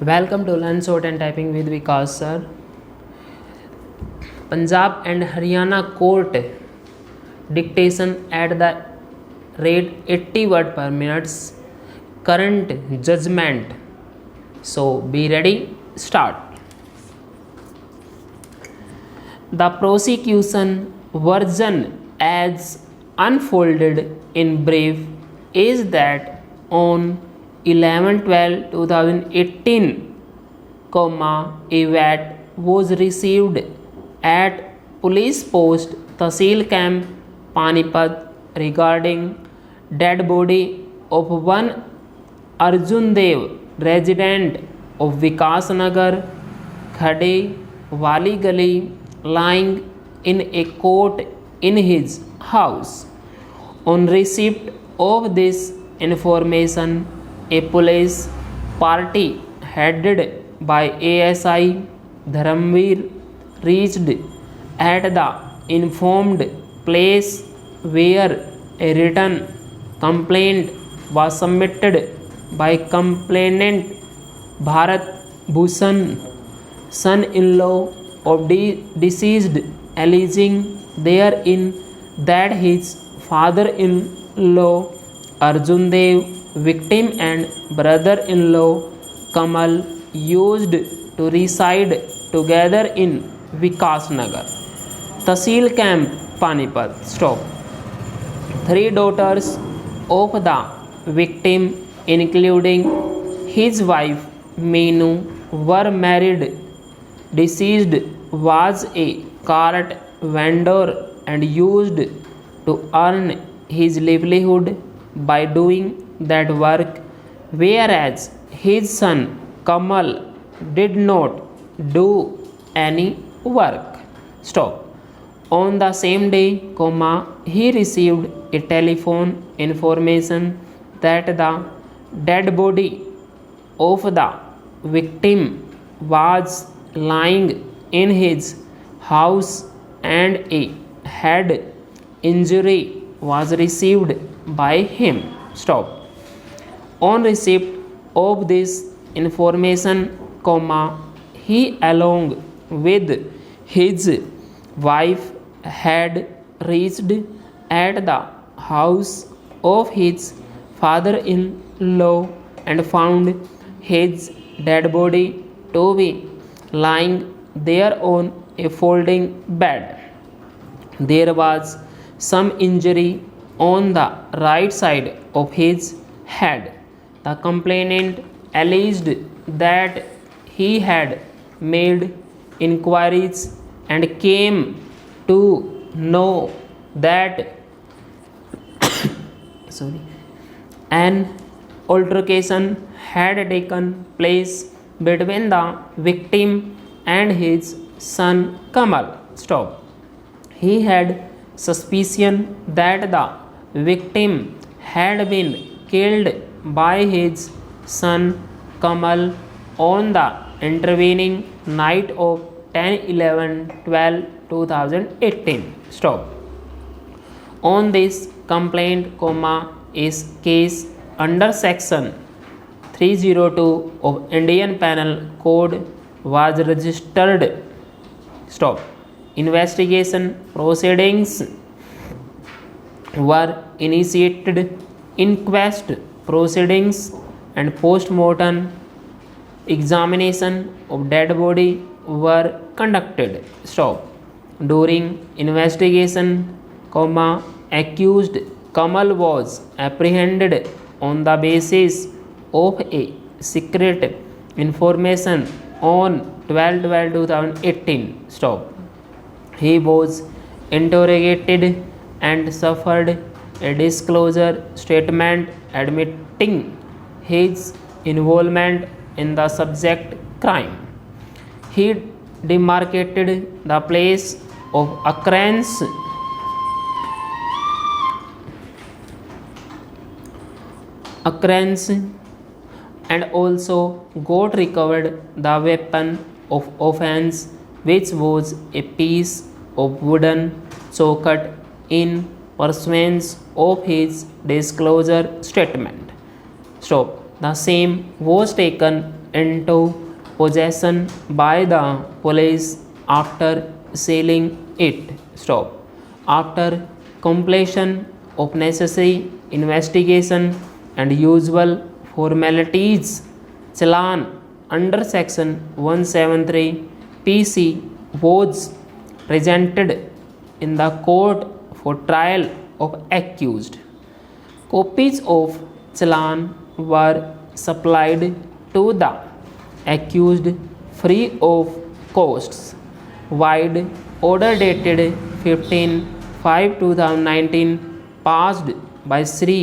Welcome to Learn Short and Typing with Vikas sir. Punjab and Haryana court dictation at the rate 80 word per minute. Current judgment. So be ready. Start. The prosecution version as unfolded in brief is that on 11/12/2018, a VAT was received at police post Tahsil camp Panipat regarding dead body of one Arjun Dev, resident of Vikasnagar, Khade, Wali Gali, lying in a coat in his house. On receipt of this information, a police party headed by ASI Dharamveer reached at the informed place where a written complaint was submitted by complainant Bharat Bhushan, son-in-law of deceased, alleging therein that his father-in-law Arjun Dev, victim, and brother-in-law Kamal used to reside together in Vikasnagar, Tahsil camp, Panipat. Stop. Three daughters of the victim, including his wife Meenu, were married. Deceased was a cart vendor and used to earn his livelihood by doing that work, whereas his son Kamal did not do any work. Stop. On the same day, he received a telephone information that the dead body of the victim was lying in his house and a head injury was received by him. Stop. On receipt of this information, he along with his wife had reached at the house of his father-in-law and found his dead body to be lying there on a folding bed. There was some injury on the right side of his head. The complainant alleged that he had made inquiries and came to know that an altercation had taken place between the victim and his son Kamal. Stop. He had suspicion that the victim had been killed by his son Kamal on the intervening night of 10/11/12/2018. Stop. On this complaint, is case under section 302 of Indian Penal Code was registered. Stop. Investigation proceedings were initiated, inquest proceedings and post-mortem examination of dead body were conducted. Stop. During investigation, accused Kamal was apprehended on the basis of a secret information on 12/12/2018. Stop. He was interrogated and suffered a disclosure statement admitting his involvement in the subject crime. He demarcated the place of occurrence and also got recovered the weapon of offense, which was a piece of wooden socket in pursuance of his disclosure statement. Stop. The same was taken into possession by the police after sealing it. Stop. After completion of necessary investigation and usual formalities, challan under section 173 PC was presented in the court for trial of accused. Copies of challan were supplied to the accused free of costs. Wide order dated 15/5/2019 passed by Sri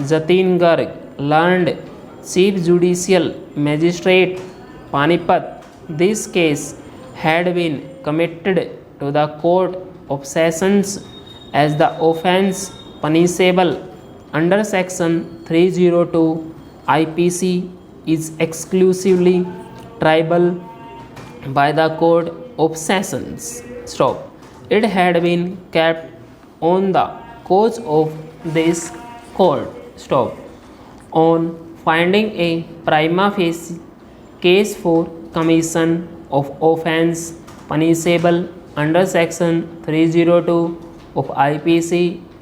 Jatin Garg, learned Chief Judicial Magistrate, Panipat. This case had been committed to the Court of Sessions as the offence punishable under section 302 IPC is exclusively triable by the Court of Sessions. Stop. It had been kept on the course of this court. Stop. On finding a prima facie case for commission of offence punishable under section 302 of IPC,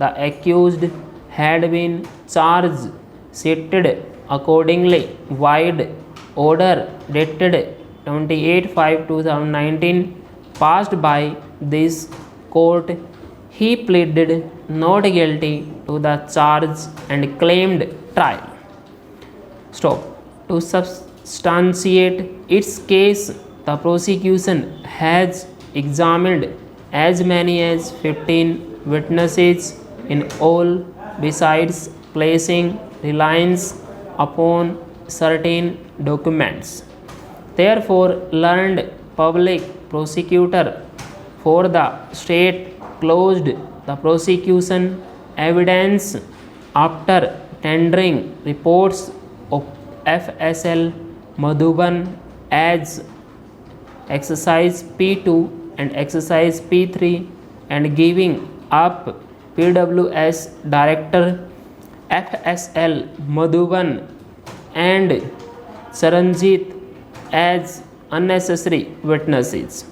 the accused had been charged, seated accordingly. Wide order dated 28/5/2019 passed by this court. He pleaded not guilty to the charge and claimed trial. Stop. To substantiate its case, the prosecution has examined as many as 15 witnesses in all, besides placing reliance upon certain documents. Therefore, learned public prosecutor for the state closed the prosecution evidence after tendering reports of FSL Madhuban as exercise P2 and exercise P3 and giving up PWS Director FSL Madhuban and Charanjit as unnecessary witnesses.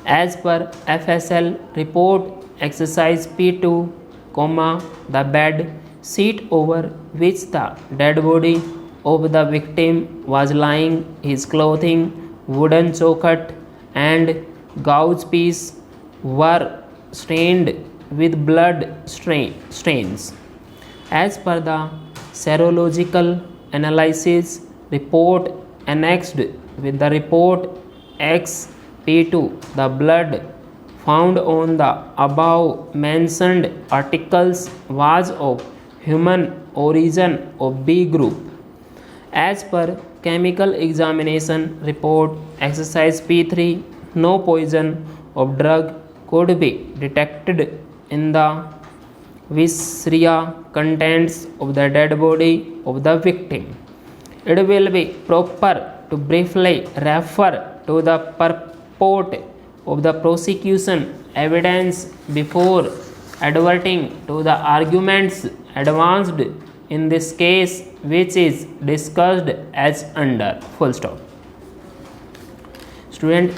As per FSL report, exercise P2, the bed sheet over which the dead body of the victim was lying, his clothing, wooden chokat and gauze piece were stained with blood stains. As per the serological analysis report annexed with the report XP2, the blood found on the above mentioned articles was of human origin of B group. As per chemical examination report exercise P3, no poison of drug could be detected in the viscera contents of the dead body of the victim. It will be proper to briefly refer to the purport of the prosecution evidence before adverting to the arguments advanced in this case, which is discussed as under. Full stop. Student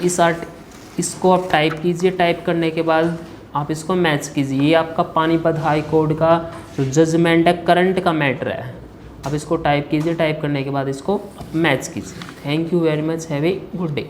इसको आप type कीजिए। Type करने के बाद आप इसको match कीजिए। ये आपका पानीपत हाई कोर्ट का जो जजमेंट है, करंट का मैटर है। आप इसको टाइप कीजिए। टाइप करने के बाद इसको मैच कीजिए। Thank you very much. Have a good day.